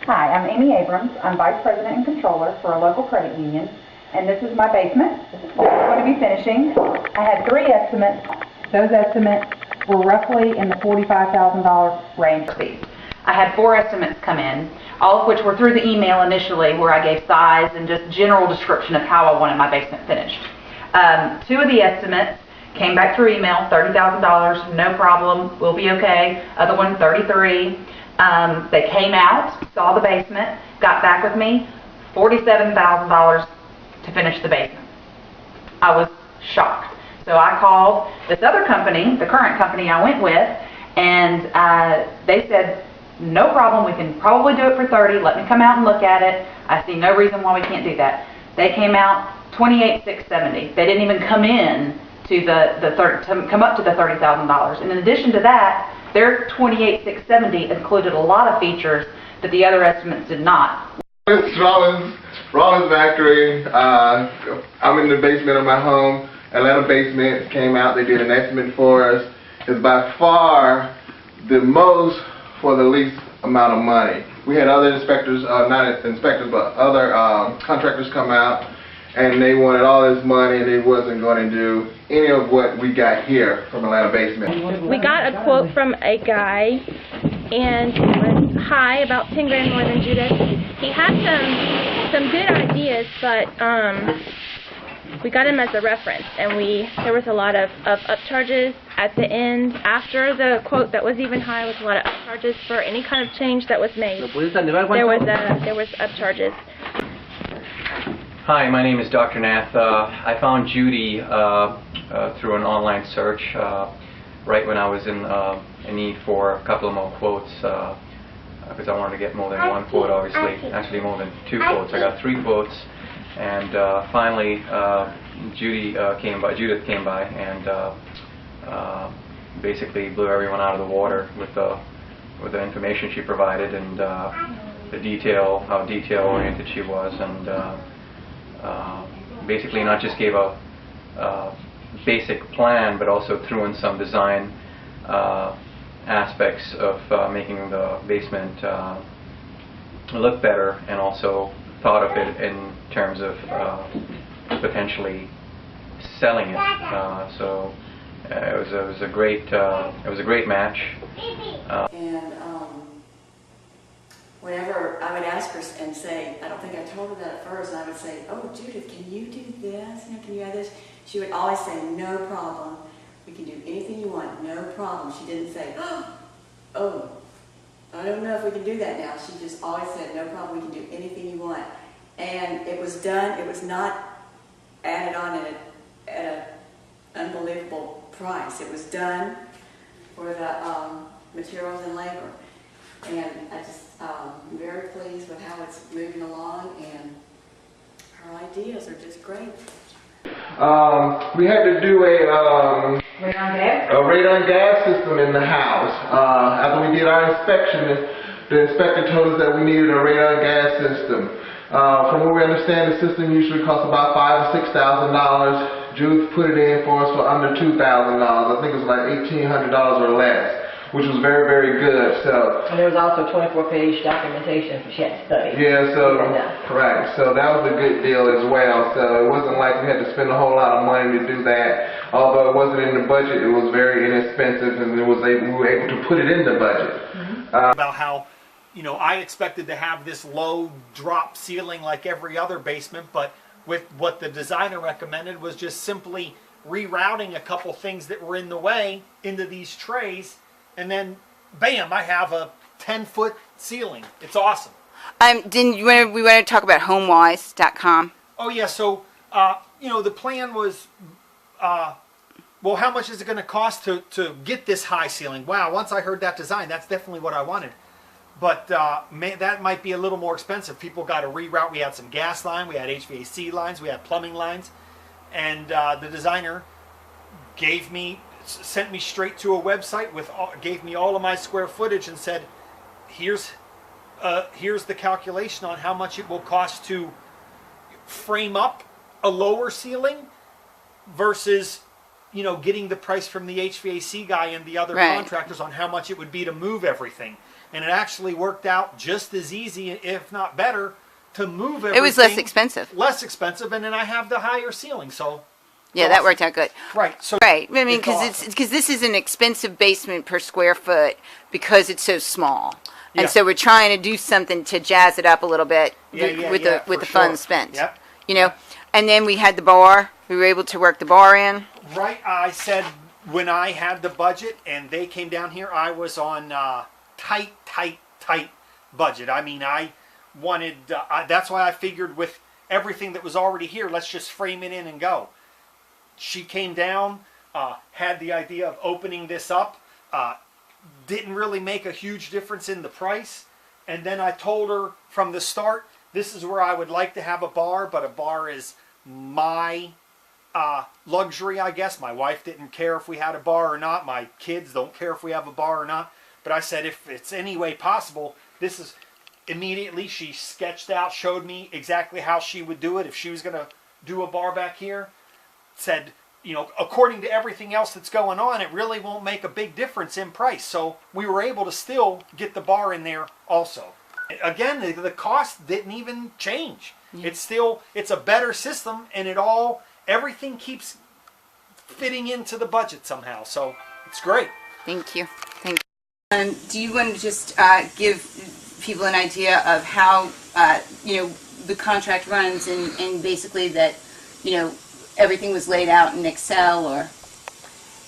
Hi, I'm Amy Abrams. I'm Vice President and Controller for a local credit union, and this is my basement that we're going to be finishing. I had 3 estimates. Those estimates were roughly in the $45,000 range. I had 4 estimates come in, all of which were through the email initially, where I gave size and just general description of how I wanted my basement finished. 2 of the estimates came back through email, $30,000, no problem, we'll be okay. Other one, $33,000. They came out, saw the basement, got back with me, $47,000 to finish the basement. I was shocked. So I called this other company, the current company I went with, and they said, no problem, we can probably do it for $30,000, let me come out and look at it. I see no reason why we can't do that. They came out $28,670. They didn't even come in to come up to the $30,000. And in addition to that, their $28,670 included a lot of features that the other estimates did not. It's Rollins Factory. I'm in the basement of my home. Atlanta Basement came out. They did an estimate for us. It's by far the most for the least amount of money. We had other inspectors, not inspectors, but other contractors come out, and they wanted all this money, and they wasn't going to do any of what we got here from Atlanta Basement. We got a quote from a guy, and it was high, about 10 grand more than Judith. He had some good ideas, but we got him as a reference, and there was a lot of upcharges at the end. After the quote that was even high, was a lot of upcharges for any kind of change that was made. There was upcharges. Hi, my name is Dr. Nath. I found Judy through an online search right when I was in need for a couple of more quotes, because I wanted to get more than one quote, obviously. Actually more than 2 quotes. I got 3 quotes, and finally Judith came by and basically blew everyone out of the water with the information she provided, and how detail oriented she was, and basically not just gave a basic plan, but also threw in some design aspects of making the basement look better, and also thought of it in terms of potentially selling it. So it was a great match. And whenever I would ask her and say, I don't think I told her that at first, and I would say, oh, Judith, can you do this? Can you add this? She would always say, no problem. We can do anything you want, no problem. She didn't say, oh, I don't know if we can do that now. She just always said, no problem, we can do anything you want. And it was done. It was not added on at an unbelievable price. It was done for the materials and labor. And I just I'm very pleased with how it's moving along, and her ideas are just great. We had to do a radon gas system in the house. After we did our inspection, the inspector told us that we needed a radon gas system. From what we understand, the system usually costs about $5,000 to $6,000. Judith put it in for us for under $2,000. I think it was like $1,800 or less, which was very, very good. So, and there was also 24-page documentation for she had to study. Yeah, so correct. So that was a good deal as well. So it wasn't like we had to spend a whole lot of money to do that. Although it wasn't in the budget, it was very inexpensive, and we were able to put it in the budget. About how, I expected to have this low drop ceiling like every other basement, but with what the designer recommended was just simply rerouting a couple things that were in the way into these trays. And then, bam, I have a 10-foot ceiling. It's awesome. We want to talk about HomeWise.com? Oh, yeah. So, the plan was, well, how much is it going to cost to get this high ceiling? Wow, once I heard that design, that's definitely what I wanted. But that might be a little more expensive. People got to reroute. We had some gas line. We had HVAC lines. We had plumbing lines. And the designer sent me straight to a website gave me all of my square footage and said, here's the calculation on how much it will cost to frame up a lower ceiling versus you know, getting the price from the HVAC guy and the other Right. contractors on how much it would be to move everything. And it actually worked out just as easy, if not better, to move everything. It was less expensive. Less expensive, and then I have the higher ceiling, so. Yeah, that worked out good. Right. So Right. I mean, it's because this is an expensive basement per square foot because it's so small. And Yeah. so we're trying to do something to jazz it up a little bit with the for funds sure. spent. Yep. You know, and then we had the bar. We were able to work the bar in. Right. I said when I had the budget and they came down here, I was on tight budget. I mean, I wanted. That's why I figured with everything that was already here, let's just frame it in and go. She came down, had the idea of opening this up. Didn't really make a huge difference in the price. And then I told her from the start, this is where I would like to have a bar, but a bar is my luxury, I guess. My wife didn't care if we had a bar or not. My kids don't care if we have a bar or not. But I said, if it's any way possible, this is immediately she sketched out, showed me exactly how she would do it if she was going to do a bar back here. Said, you know, according to everything else that's going on, it really won't make a big difference in price. So we were able to still get the bar in there also. Again, the cost didn't even change. Yeah. It's a better system, and everything keeps fitting into the budget somehow. So it's great. Thank you. Thank you. Do you want to just give people an idea of how, you know, the contract runs and basically that, you know, everything was laid out in Excel or?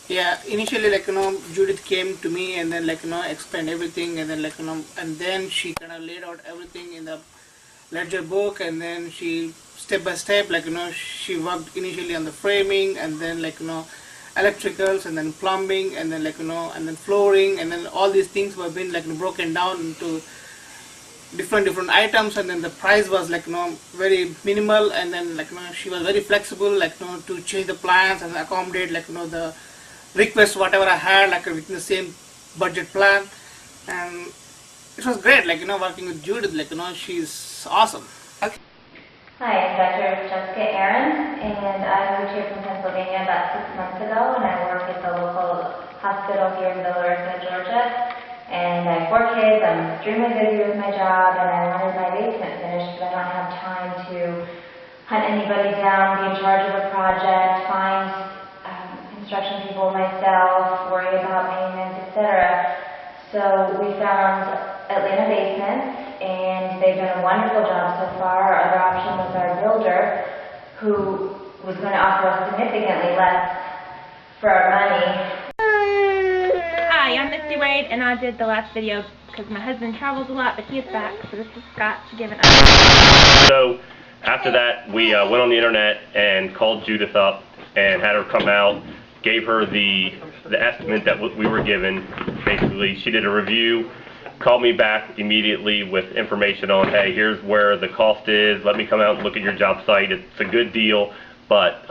Yeah, initially, like, you know, Judith came to me and then, like, you know, explained everything, and then, like, you know, and then she kind of laid out everything in the ledger book, and then she, step by step, like, you know, she worked initially on the framing, and then, like, you know, electricals, and then plumbing, and then, like, you know, and then flooring, and then all these things were being, like, broken down into different items, and then the price was, like, you know, very minimal, and then, like, you know, she was very flexible, like, you know, to change the plans and accommodate, like, you know, the request whatever I had, like, within the same budget plan. And it was great, like, you know, working with Judith, like, you know, she's awesome. Okay. Hi, I'm Dr. Jessica Aaron, and I moved here from Pennsylvania about 6 months ago, and I work at the local hospital here in Villa Rica, Georgia. And I have 4 kids. I'm extremely busy with my job, and I wanted my basement finished, but I don't have time to hunt anybody down, be in charge of a project, find construction people myself, worry about payments, etc. So we found Atlanta Basements, and they've done a wonderful job so far. Our other option was our builder, who was going to offer us significantly less for our money. Hi, I'm Misty Wade, and I did the last video because my husband travels a lot, but he is back, so this is Scott giving up. So after that, we went on the internet and called Judith up and had her come out, gave her the estimate that we were given. Basically, she did a review, called me back immediately with information on, hey, here's where the cost is, let me come out and look at your job site, it's a good deal, but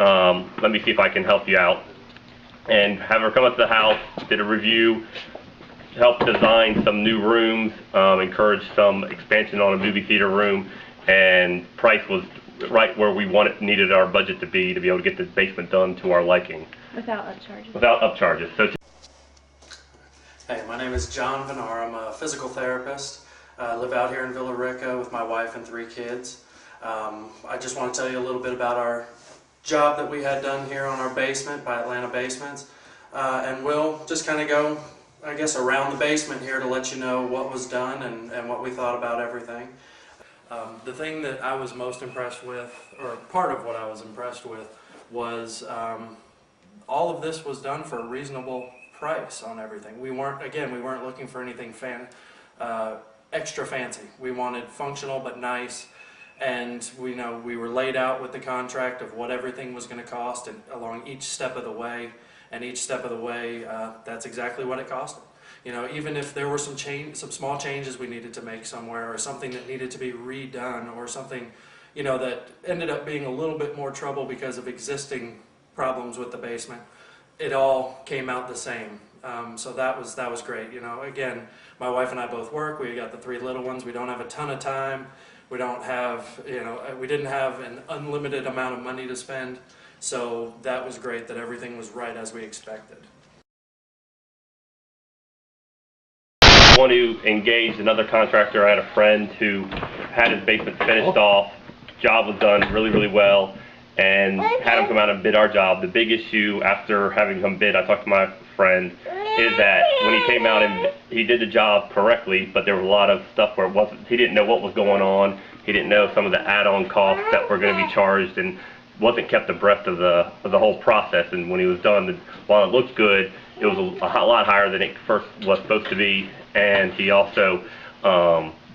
let me see if I can help you out. And have her come up to the house, did a review, helped design some new rooms, encouraged some expansion on a movie theater room, and price was right where we needed our budget to be able to get this basement done to our liking. Without upcharges. Without upcharges. So. Hey, my name is John Vinar. I'm a physical therapist. I live out here in Villa Rica with my wife and 3 kids. I just want to tell you a little bit about our job that we had done here on our basement by Atlanta Basements, and we'll just kind of go, I guess, around the basement here to let you know what was done and what we thought about everything. The thing that I was most impressed with, or part of what I was impressed with, was all of this was done for a reasonable price on everything. We weren't looking for anything extra fancy. We wanted functional but nice. And we were laid out with the contract of what everything was going to cost and along each step of the way, and each step of the way, that's exactly what it costed. You know, even if there were some small changes we needed to make somewhere, or something that needed to be redone, or something, you know, that ended up being a little bit more trouble because of existing problems with the basement, it all came out the same. So that was great. You know, again, my wife and I both work. We got the 3 little ones. We don't have a ton of time. We don't have, we didn't have an unlimited amount of money to spend, So that was great that everything was right as we expected. I want to engage another contractor. I had a friend who had his basement finished off, job was done really, really well, and had him come out and bid our job. The big issue after having him bid, I talked to my friend, is that when he came out and he did the job correctly, but there was a lot of stuff where he didn't know what was going on. He didn't know some of the add-on costs that were going to be charged, and wasn't kept abreast of the whole process. And when he was done, while it looked good, it was a lot higher than it first was supposed to be. And he also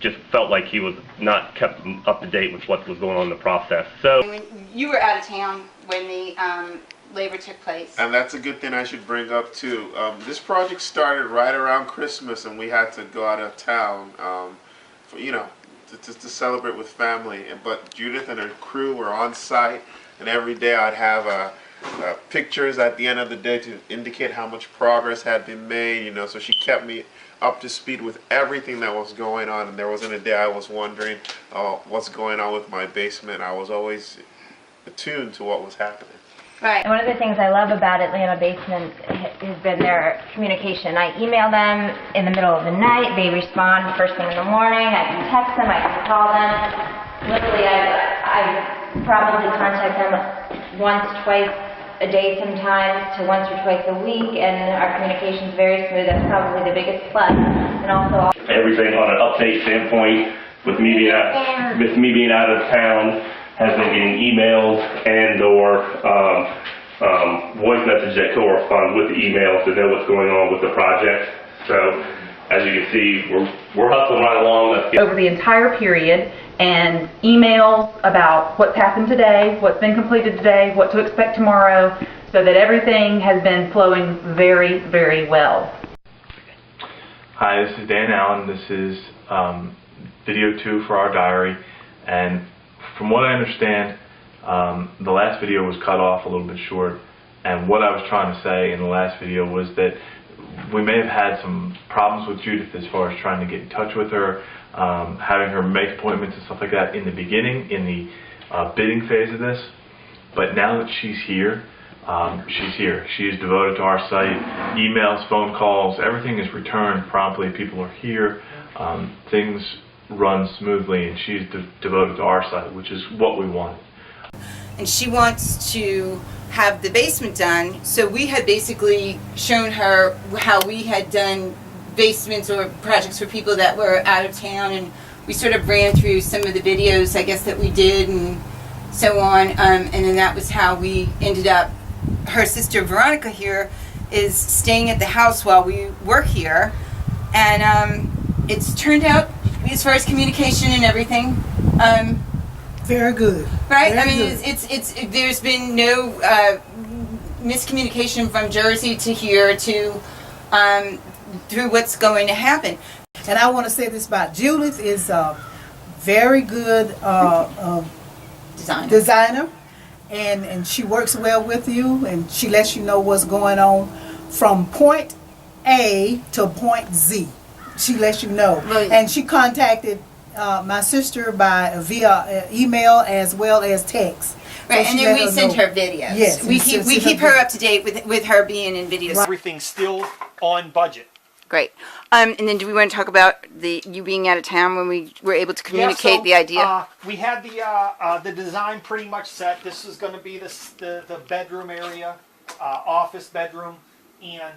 just felt like he was not kept up to date with what was going on in the process. So When you were out of town when the labor took place. And that's a good thing I should bring up too. This project started right around Christmas, and we had to go out of town for, to celebrate with family. But Judith and her crew were on site, and every day I'd have pictures at the end of the day to indicate how much progress had been made. So she kept me up to speed with everything that was going on, and there wasn't a day I was wondering what's going on with my basement. I was always attuned to what was happening. Right. And one of the things I love about Atlanta Basement has been their communication. I email them in the middle of the night. They respond first thing in the morning. I can text them. I can call them. Literally, I probably contact them once, twice a day sometimes to once or twice a week, and our communication is very smooth. That's probably the biggest plus. And also everything on an update standpoint, with me being out of town, has been getting emails and or voice messages that correspond with the emails to know what's going on with the project. So as you can see, we're hustling right along. Over the entire period, and emails about what's happened today, what's been completed today, what to expect tomorrow, so that everything has been flowing very, very well. Hi, this is Dan Allen. This is video 2 for our diary, and from what I understand, the last video was cut off a little bit short, and what I was trying to say in the last video was that we may have had some problems with Judith as far as trying to get in touch with her, having her make appointments and stuff like that in the beginning, in the bidding phase of this. But now that she's here, she is devoted to our site. Emails, phone calls, everything is returned promptly. People are here. Things run smoothly, and she's devoted to our site, which is what we wanted. And she wants to have the basement done, so we had basically shown her how we had done basements or projects for people that were out of town, and we sort of ran through some of the videos, I guess, that we did and so on, and then that was how we ended up. Her sister Veronica here is staying at the house while we work here, and it's turned out, as far as communication and everything, very good. Right? Very I mean, good. it's there's been no miscommunication from Jersey to here to through what's going to happen. And I want to say this about Judith is a very good designer, and she works well with you, and she lets you know what's going on from point A to point Z. She lets you know. Right. And she contacted my sister via email as well as text. Right, so and then we send her videos. Yes, we keep her up to date with her being in videos. Right. Everything's still on budget. Great. And then do we want to talk about you being out of town when we were able to communicate the idea? We had the design pretty much set. This is going to be the bedroom area, office bedroom, and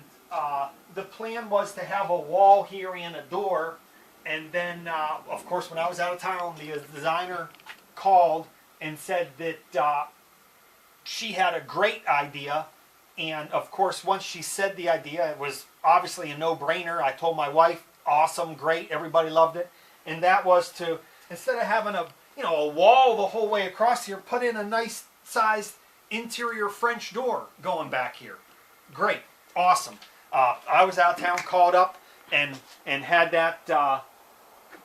the plan was to have a wall here and a door. And then, of course, when I was out of town, the designer called and said that she had a great idea. And, of course, once she said the idea, it was obviously a no-brainer. I told my wife, awesome, great, everybody loved it. And that was to, instead of having a wall the whole way across here, put in a nice-sized interior French door going back here. Great, awesome. I was out of town, called up, and had that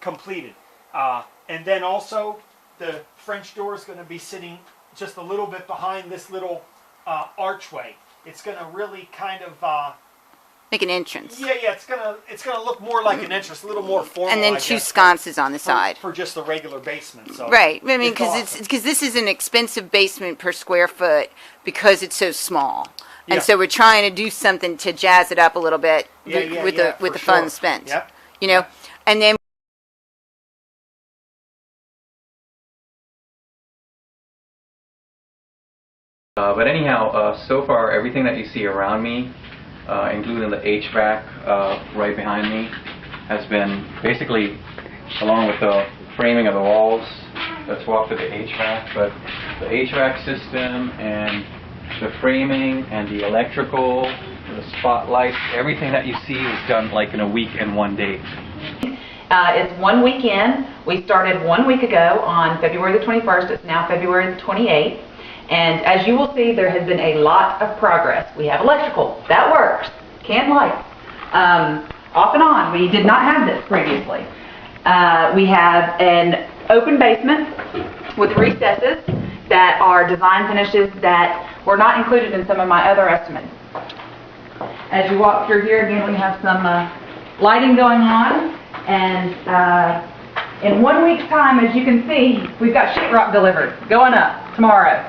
completed. And then also the French door is going to be sitting just a little bit behind this little archway. It's going to really kind of Like an entrance. Yeah, it's gonna look more like an entrance, a little more formal. And then I two guess, sconces on the side. for just the regular basement. So Right. I mean, awesome. because this is an expensive basement per square foot because it's so small. And Yeah. so we're trying to do something to jazz it up a little bit with the for funds sure. spent. Yep. You know, and then. But anyhow, so far everything that you see around me, including the HVAC right behind me, has been basically, along with the framing of the walls. Let's walk to the HVAC. But the HVAC system and the framing and the electrical, the spotlights, everything that you see was done like in a week and 1 day. It's 1 week in. We started 1 week ago on February the 21st. It's now February the 28th. And as you will see, there has been a lot of progress. We have electrical. That works. Can light. Off and on. We did not have this previously. We have an open basement with recesses that are design finishes that were not included in some of my other estimates. As you walk through here, again, we have some lighting going on. And in 1 week's time, as you can see, we've got sheetrock delivered, going up tomorrow.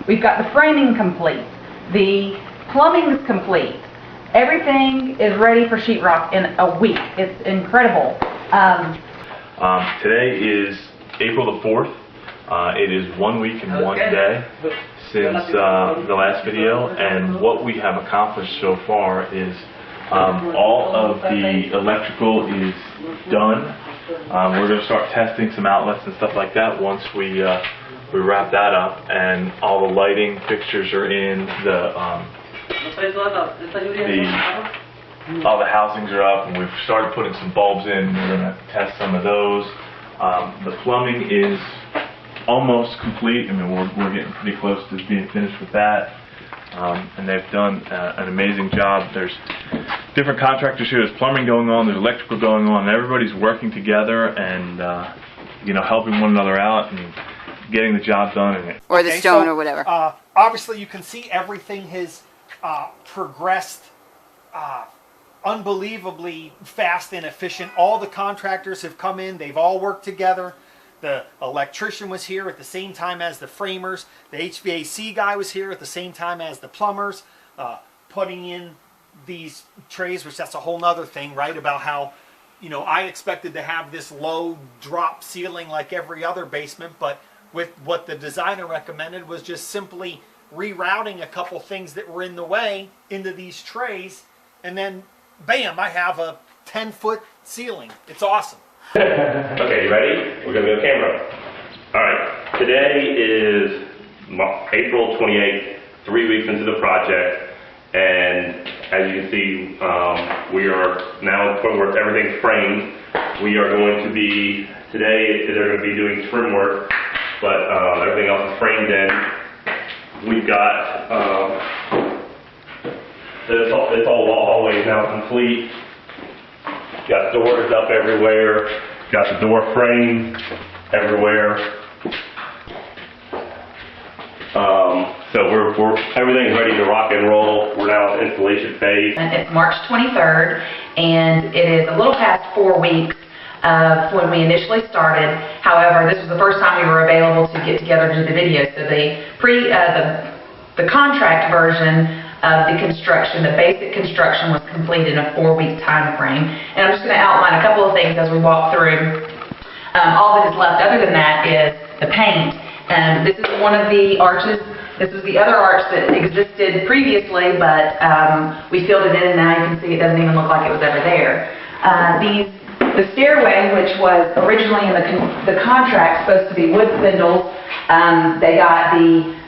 We've got the framing complete. The plumbing's complete. Everything is ready for sheetrock in a week. It's incredible. Today is April the 4th. It is 1 week and 1 day since the last video, and what we have accomplished so far is all of the electrical is done. We're going to start testing some outlets and stuff like that once we wrap that up, and all the lighting fixtures are in. All the housings are up, and we've started putting some bulbs in. We're going to test some of those. The plumbing is almost complete. I mean, we're getting pretty close to being finished with that. And they've done an amazing job. There's different contractors here. There's plumbing going on, there's electrical going on, and everybody's working together and helping one another out and getting the job done. Or the stone or whatever. Obviously, you can see everything has progressed unbelievably fast and efficient. All the contractors have come in. They've all worked together. The electrician was here at the same time as the framers. The HVAC guy was here at the same time as the plumbers, putting in these trays, which that's a whole nother thing, right? About how, I expected to have this low drop ceiling like every other basement, but with what the designer recommended was just simply rerouting a couple things that were in the way into these trays, and then bam, I have a 10-foot ceiling. It's awesome. Okay, you ready? We're going to go camera. Alright, today is April 28th, 3 weeks into the project, and as you can see, we are now at the point where everything's framed. We are going to be, today they're going to be doing trim work, but everything else is framed in. We've got, this whole hallway is now complete. Got doors up everywhere. Got the door frame everywhere. So everything's ready to rock and roll. We're now in installation phase. And it's March 23rd, and it is a little past 4 weeks when we initially started. However, this was the first time we were available to get together to do the video. So the contract version of the construction, the basic construction, was completed in a 4-week time frame. And I'm just going to outline a couple of things as we walk through. All that is left other than that is the paint. This is one of the arches. This is the other arch that existed previously, but we filled it in, and now you can see it doesn't even look like it was ever there. The stairway, which was originally in the contract supposed to be wood spindles, they got the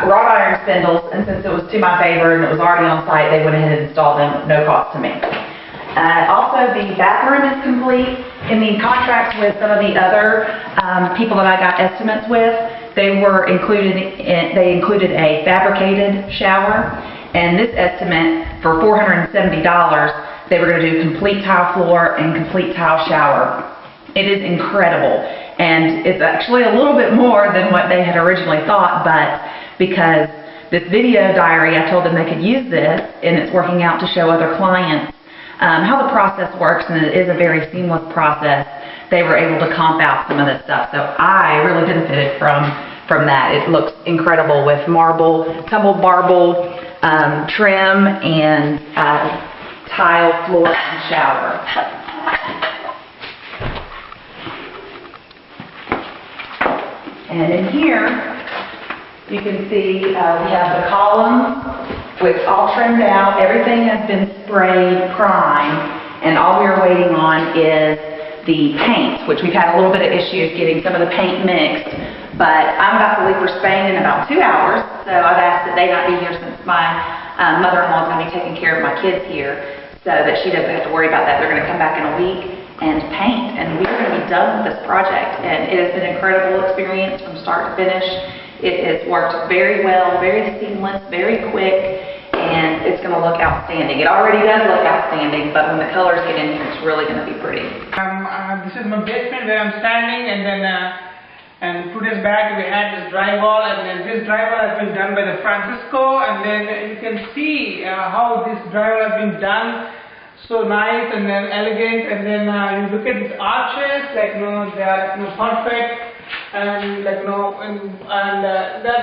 wrought iron spindles, and since it was to my favor and it was already on site, they went ahead and installed them, no cost to me. Also, the bathroom is complete. In the contracts with some of the other people that I got estimates with, they included a fabricated shower, and this estimate for $470, they were going to do complete tile floor and complete tile shower. It is incredible, and it's actually a little bit more than what they had originally thought, but because this video diary, I told them they could use this, and it's working out to show other clients how the process works, and it is a very seamless process. They were able to comp out some of this stuff, so I really benefited from that. It looks incredible with marble, tumbled marble trim, and tile floor and shower. And in here, you can see we have the columns with all trimmed out. Everything has been sprayed, primed, and all we're waiting on is the paint, which we've had a little bit of issues getting some of the paint mixed. But I'm about to leave for Spain in about 2 hours, so I've asked that they not be here since my mother-in-law is going to be taking care of my kids here, so that she doesn't have to worry about that. They're going to come back in a week and paint, and we're going to be done with this project. And it has been an incredible experience from start to finish. It has worked very well, very seamless, very quick, and it's going to look outstanding. It already does look outstanding, but when the colors get in here, it's really going to be pretty. This is my basement where I'm standing, and then and 2 days back we had this drywall, and then this drywall has been done by the Francisco, and then you can see how this drywall has been done. So nice and then elegant, and then you look at these arches, like they are perfect, and like and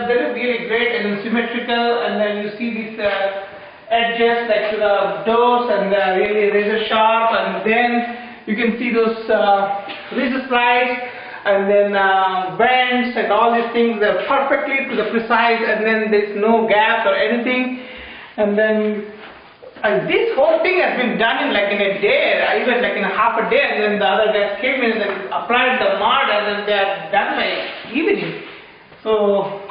they look really great and then symmetrical, and then you see these edges like to the doors, and they're really razor sharp, and then you can see those razor slides, and then bends and all these things. They're perfectly to the precise, and then there's no gaps or anything, and then. And this whole thing has been done in like in a day, even like in half a day, and then the other guys came in and then applied the mud, and then they are done by evening. So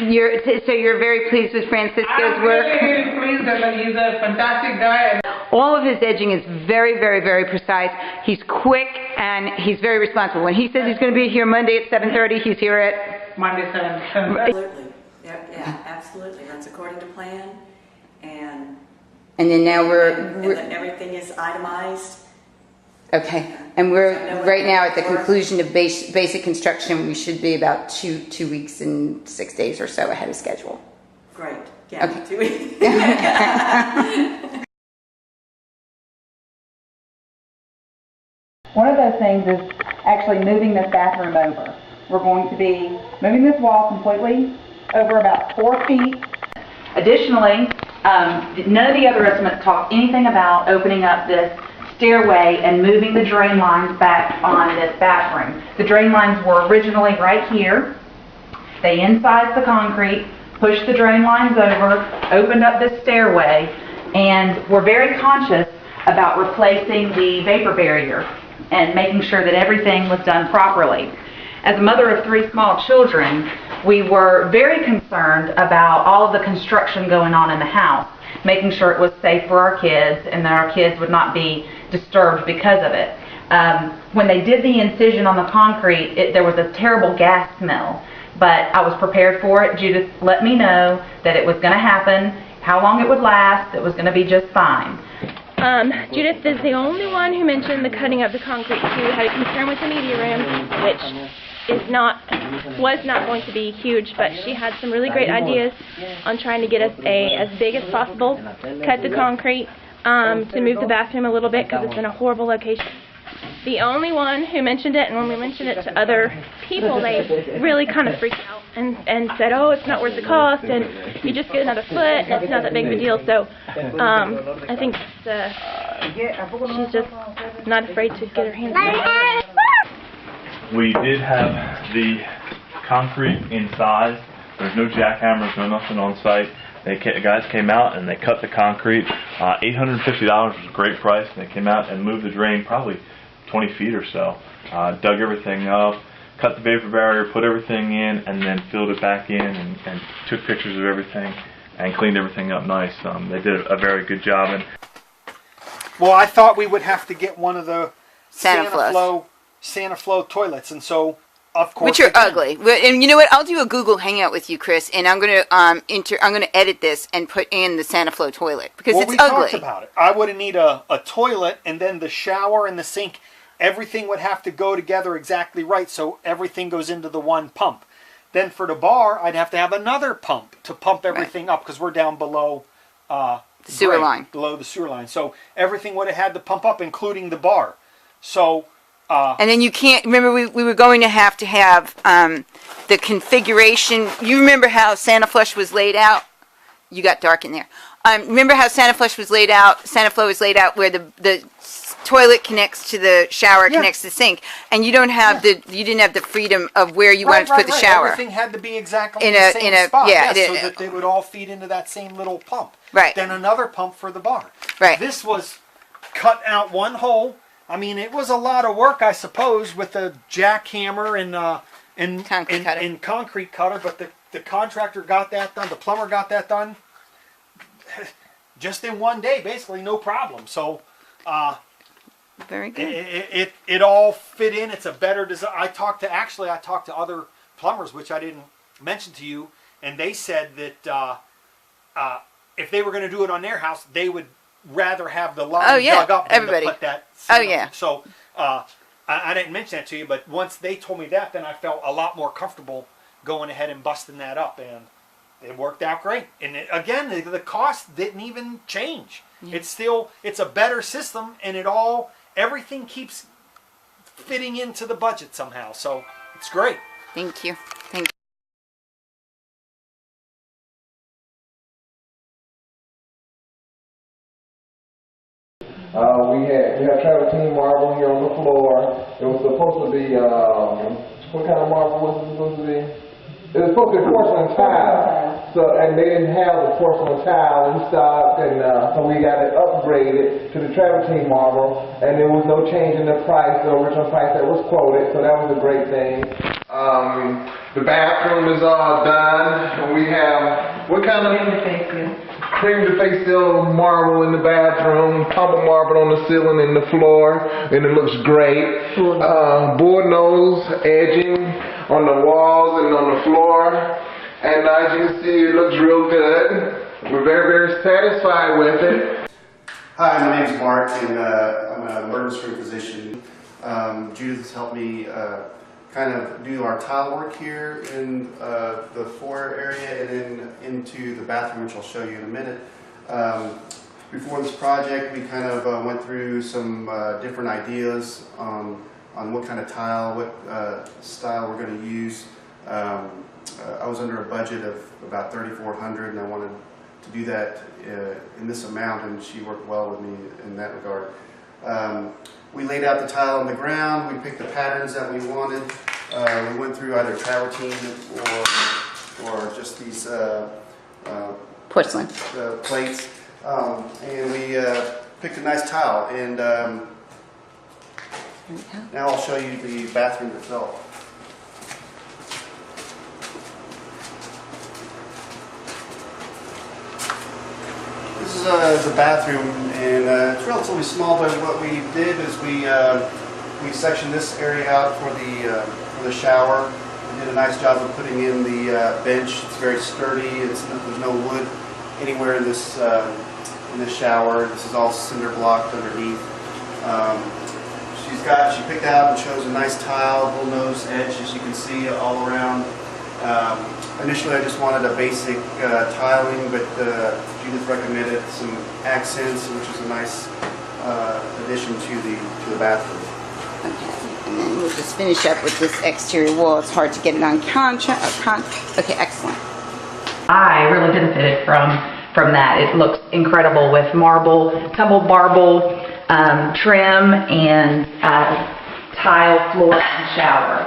you're very pleased with Francisco's work? I'm really pleased, and then he's a fantastic guy. And all of his edging is very, very, very precise. He's quick and he's very responsible. When he says he's going to be here Monday at 7:30, he's here at Monday 7:30. Absolutely. Yeah, absolutely. That's according to plan. And then now everything is itemized. Okay, and we're right now at the conclusion of basic construction. We should be about two weeks and 6 days or so ahead of schedule. Great. Yeah. Okay. 2 weeks. One of those things is actually moving this bathroom over. We're going to be moving this wall completely over about 4 feet. Additionally, none of the other estimates talk anything about opening up this stairway and moving the drain lines back on this bathroom. The drain lines were originally right here. They incised the concrete, pushed the drain lines over, opened up this stairway, and were very conscious about replacing the vapor barrier and making sure that everything was done properly. As a mother of 3 small children, we were very concerned about all of the construction going on in the house, making sure it was safe for our kids and that our kids would not be disturbed because of it. When they did the incision on the concrete, there was a terrible gas smell, but I was prepared for it. Judith let me know that it was going to happen, how long it would last, it was going to be just fine. Judith is the only one who mentioned the cutting of the concrete too. Had a concern with the media room, which was not going to be huge, but she had some really great ideas on trying to get us as big as possible, cut the concrete, to move the bathroom a little bit because it's in a horrible location. The only one who mentioned it, and when we mentioned it to other people, they really kind of freaked out and said, oh, it's not worth the cost, and you just get another foot, and it's not that big of a deal. So I think she's just not afraid to get her hands on it. We did have the concrete inside. There's no jackhammers, no nothing on site. The guys came out and they cut the concrete. $850 was a great price. And they came out and moved the drain probably 20 feet or so. Dug everything up, cut the vapor barrier, put everything in, and then filled it back in and took pictures of everything and cleaned everything up nice. They did a very good job. And well, I thought we would have to get one of the Santa Flow toilets, and so of course, which are ugly. And you know what? I'll do a Google Hangout with you, Chris, and I'm going to edit this and put in the Santa Flow toilet because it's ugly. We talked about it. I would need a toilet, and then the shower and the sink. Everything would have to go together exactly right, so everything goes into the one pump. then for the bar, I'd have to have another pump to pump everything up because we're down below the sewer line. Below the sewer line. So everything would have had to pump up, including the bar. So. And then you can't, remember we were going to have the configuration. You remember how Santa Flush was laid out? You got dark in there. Remember how Santa Flush was laid out, Santa Flo was laid out where the toilet connects to the shower, connects to the sink, and you don't have you didn't have the freedom of where you wanted to put the shower. Everything had to be exactly in the same spot, so that they would all feed into that same little pump. Right. Then another pump for the bar. Right. This was cut out one hole. I mean, it was a lot of work, I suppose, with the jackhammer and concrete cutter, but the contractor got that done, the plumber got that done just in one day, basically, no problem. So, very good. It all fit in. It's a better design. I talked to other plumbers, which I didn't mention to you, and they said that if they were going to do it on their house, they would rather have the line dug up than to put that. So I didn't mention that to you, but once they told me that, then I felt a lot more comfortable going ahead and busting that up, and it worked out great. And again, the cost didn't even change. It's a better system, and everything keeps fitting into the budget somehow. So it's great. Thank you. Thank you. We have travertine marble here on the floor. It was supposed to be, what kind of marble was it supposed to be? It was supposed to be porcelain tile. So, and they didn't have the porcelain tile in stock, and so we got it upgraded to the travertine marble, and there was no change in the price, the original price that was quoted, so that was a great thing. The bathroom is all done. We have, what kind of? Cream to face seal marble in the bathroom, pumice marble on the ceiling and the floor, and it looks great. Board nose edging on the walls and on the floor, and as you can see, it looks real good. We're very, very satisfied with it. Hi, my name is Mark, and I'm an emergency room physician. Judith has helped me kind of do our tile work here in the foyer area and then into the bathroom, which I'll show you in a minute. Before this project, we kind of went through some different ideas on what kind of tile, what style we're going to use. I was under a budget of about $3,400, and I wanted to do that in this amount, and she worked well with me in that regard. We laid out the tile on the ground. We picked the patterns that we wanted. We went through either travertine or just these porcelain plates, and we picked a nice tile. And now I'll show you the bathroom itself. This is the bathroom, and it's relatively small, but what we did is we sectioned this area out for the shower. We did a nice job of putting in the bench. It's very sturdy. There's no wood anywhere in this shower. This is all cinder blocked underneath. She picked out and chose a nice tile, bull nose edge, as you can see all around. Initially, I just wanted a basic tiling, but Judith recommended some accents, which is a nice addition to the bathroom. Okay, and then we'll just finish up with this exterior wall. It's hard to get it on okay, excellent. I really benefited from that. It looks incredible with marble, tumbled marble trim, and tile floor and shower.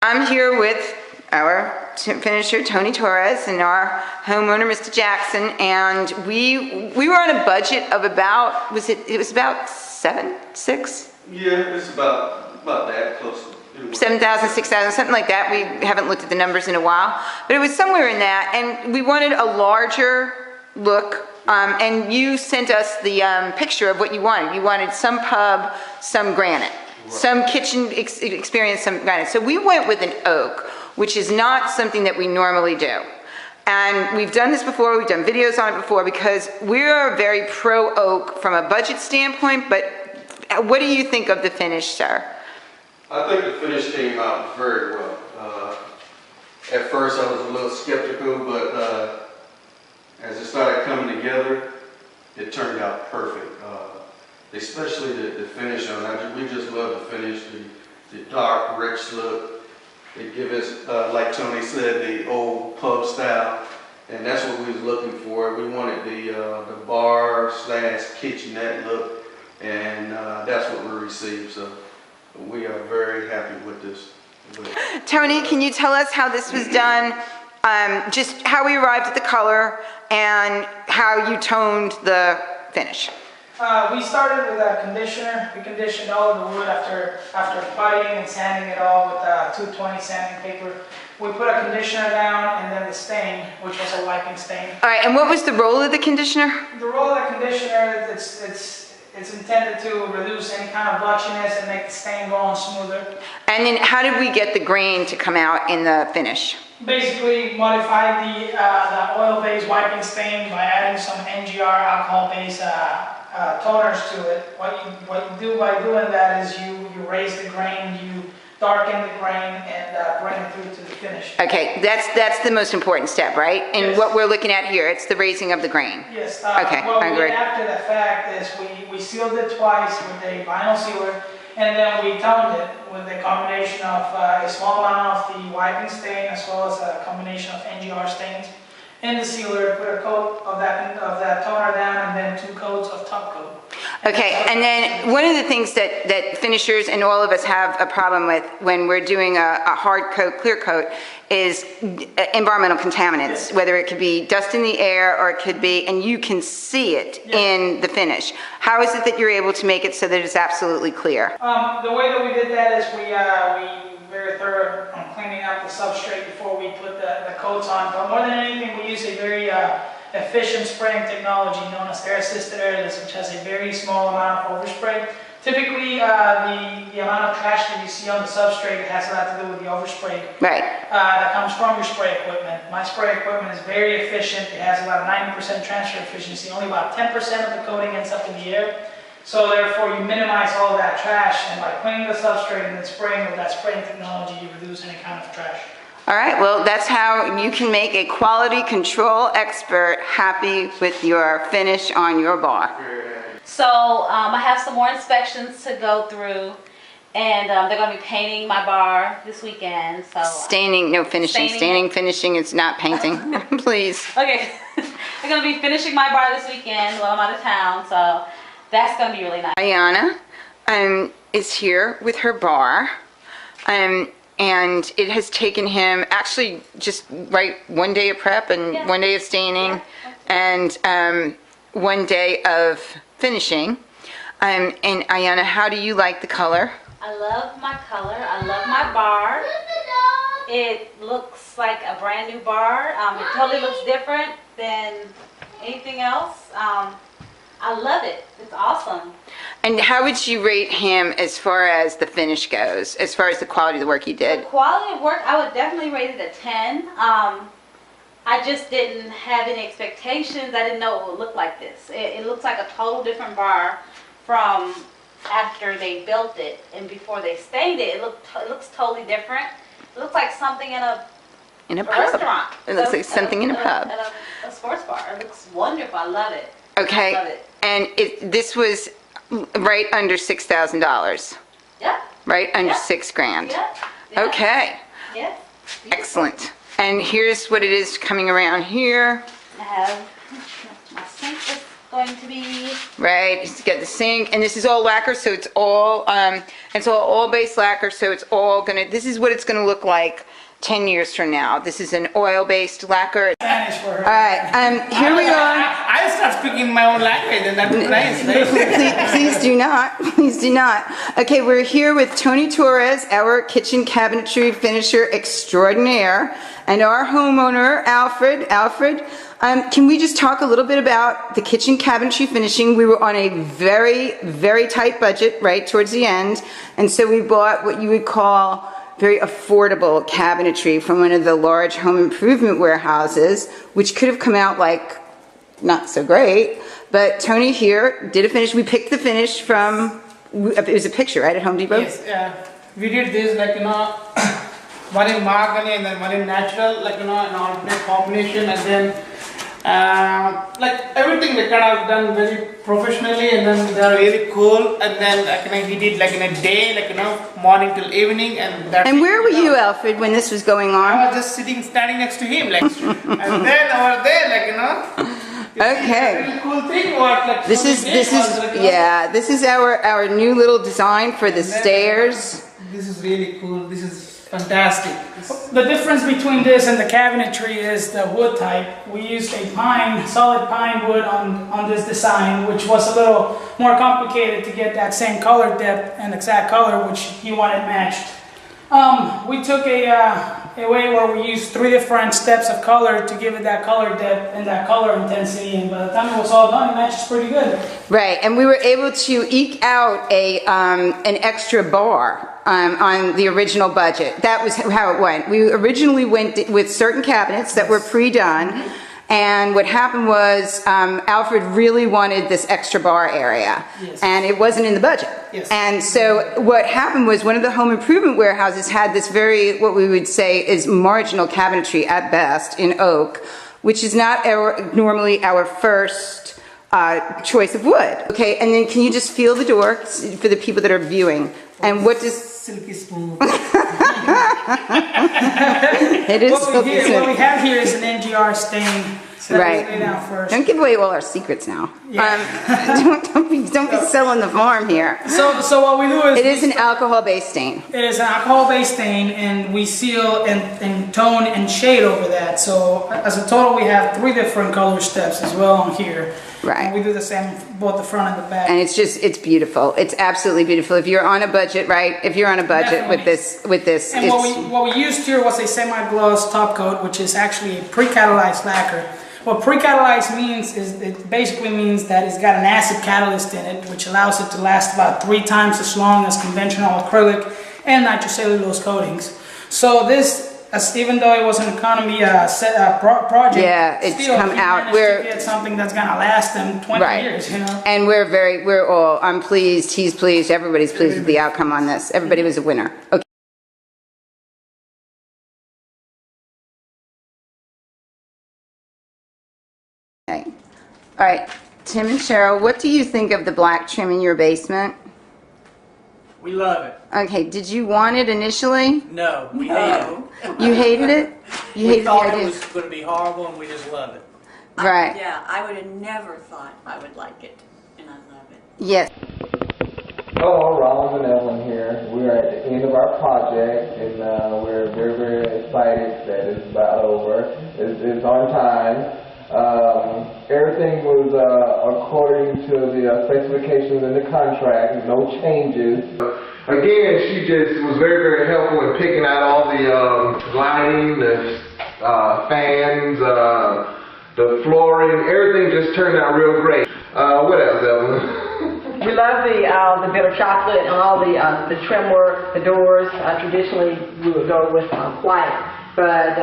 I'm here with our finisher, Tony Torres, and our homeowner, Mr. Jackson, and we were on a budget of about, it was about 6? Yeah, it's about that, close to 7,000, 6,000, something like that. We haven't looked at the numbers in a while, but it was somewhere in that, and we wanted a larger look, and you sent us the picture of what you wanted. You wanted some pub, some granite. Right. Some kitchen experience, some granite. So we went with an oak, which is not something that we normally do. And we've done this before, we've done videos on it before, because we're very pro oak from a budget standpoint, but what do you think of the finish, sir? I think the finish came out very well. At first I was a little skeptical, but as it started coming together, it turned out perfect. Especially the finish on it. We just love the finish, the dark, rich look. It gives us, like Tony said, the old pub style, and that's what we was looking for. We wanted the bar / kitchenette look, and that's what we received. So we are very happy with this. Tony, can you tell us how this was done? Just how we arrived at the color and how you toned the finish. We started with a conditioner. We conditioned all of the wood after puttying and sanding it all with 220 sanding paper. We put a conditioner down and then the stain, which was a wiping stain. All right, and what was the role of the conditioner? The role of the conditioner, it's intended to reduce any kind of blotchiness and make the stain go on smoother. And then how did we get the grain to come out in the finish? Basically modified the oil-based wiping stain by adding some NGR alcohol-based toners to it. What you do by doing that is you raise the grain, you darken the grain, and bring it through to the finish. Okay, that's the most important step, right? And Yes. what we're looking at here, it's the raising of the grain. Yes. Okay, what I we agree. did after the fact is we sealed it twice with a vinyl sealer, and then we toned it with a combination of a small amount of the wiping stain as well as a combination of NGR stains. In the sealer, put a coat of that toner down, and then 2 coats of top coat. Okay, and then one of the things that finishers and all of us have a problem with when we're doing a hard coat, clear coat, is environmental contaminants, whether it could be dust in the air or it could be, and you can see it in the finish. How is it that you're able to make it so that it's absolutely clear? The way that we did that is we very thorough on cleaning up the substrate before we put the coats on. But more than anything, we use a very efficient spraying technology known as air-assisted airless, which has a very small amount of overspray. Typically, the amount of trash that you see on the substrate has a lot to do with the overspray that comes from your spray equipment. My spray equipment is very efficient. It has about 90% transfer efficiency. Only about 10% of the coating ends up in the air. So therefore, you minimize all of that trash, and by cleaning the substrate and then spraying with that spraying technology, you reduce any kind of trash. All right, well, that's how you can make a quality control expert happy with your finish on your bar. So I have some more inspections to go through, and they're going to be painting my bar this weekend. So Staining, no finishing. Staining, finishing is not painting. Please. Okay, they're going to be finishing my bar this weekend while I'm out of town, so that's going to be really nice. Ayana is here with her bar, and it has taken him actually just one day of prep and 1 day of staining and 1 day of finishing. And Ayana, how do you like the color? I love my color. I love my bar. It looks like a brand new bar. It totally looks different than anything else. I love it. It's awesome. And how would you rate him as far as the finish goes, as far as the quality of the work he did? The quality of work, I would definitely rate it a 10. I just didn't have any expectations. I didn't know it would look like this. It looks like a total different bar from after they built it and before they stained it. It looks totally different. It looks like something in a restaurant. It looks like something in a pub. A sports bar. It looks wonderful. I love it. Okay, I love it. and this was right under $6,000. Yeah. Right under Yeah. $6,000. Yeah. Okay. Yeah. Excellent. And here's what it is coming around here. I have my sink is going to be. Right, it's got the sink, and this is all lacquer, so it's all base lacquer, so it's all gonna. This is what it's gonna look like 10 years from now. This is an oil-based lacquer. Spanish for her. All right, here we are. I start speaking my own language, and that would be nice, right? Please do not. Please do not. Okay, we're here with Tony Torres, our kitchen cabinetry finisher extraordinaire, and our homeowner, Alfred. Alfred, can we just talk a little bit about the kitchen cabinetry finishing? We were on a very, very tight budget, right, towards the end, and so we bought what you would call very affordable cabinetry from one of the large home improvement warehouses, which could have come out like not so great. But Tony here did a finish. We picked the finish from, it was a picture, right, at Home Depot? Yes, we did this like, one in mahogany and then one in natural, like, an alternate combination, and then like everything they kind of done very professionally, and then they are really cool. And then we did like in a day, like, morning till evening, and that. And where were you, Alfred, when this was going on? I was just standing next to him, like, and then over there, like, Okay. Really cool thing what like this is our new little design for the stairs. This is really cool. This is fantastic. The difference between this and the cabinetry is the wood type. We used a solid pine wood on this design, which was a little more complicated to get that same color depth and exact color which he wanted matched. We took a way where we used 3 different steps of color to give it that color depth and that color intensity, and by the time it was all done, it matches pretty good. Right, and we were able to eke out an extra bar on the original budget. That was how it went. We originally went with certain cabinets that were pre-done, and what happened was Alfred really wanted this extra bar area, and it wasn't in the budget. And so what happened was one of the home improvement warehouses had this very, what we would say is marginal cabinetry at best in oak, which is not normally our first choice of wood. Okay, and then can you just feel the door for the people that are viewing? And what does... Silky smooth. It is silky smooth. What we have here is an NGR stain. So right. Don't give away all our secrets now. Don't be selling the farm here. So what we do is... It is an alcohol-based stain. It is an alcohol-based stain, and we seal and tone and shade over that. So as a total, we have 3 different color steps as well on here. Right. And we do the same both the front and the back. And it's beautiful. It's absolutely beautiful. If you're on a budget, right? If you're on a budget with this, And what we used here was a semi-gloss top coat, which is actually a pre-catalyzed lacquer. What pre-catalyzed means is it basically means that it's got an acid catalyst in it, which allows it to last about 3 times as long as conventional acrylic and nitrocellulose coatings. So this, even though it was an economy project, it's still, come out. We're to get something that's gonna last them 20 years, And I'm pleased. He's pleased. Everybody's pleased with the outcome on this. Everybody was a winner. Okay. All right, Tim and Cheryl, what do you think of the black trim in your basement? We love it. Okay, did you want it initially? No, we hate it. You hated it? You hated the idea? We thought it was going to be horrible, and we just love it. Right. I would have never thought I would like it, and I love it. Yes. Hello, Rollins and Ellen here. We are at the end of our project, and we're very, very excited that it's about over. It's on time. Everything was according to the specifications in the contract, no changes. Again, she just was very, very helpful in picking out all the lighting, the fans, the flooring. Everything just turned out real great. What else, Evelyn? We love the bitter chocolate and all the trim work, the doors. Traditionally, we would go with white, but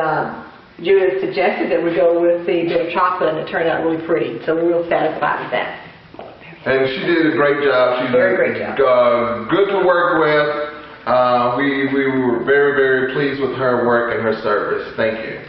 Judith suggested that we go with the bitter chocolate, and it turned out really pretty. So we're real satisfied with that. And she did a great job. She's very great job. Good to work with. We were very, very pleased with her work and her service. Thank you.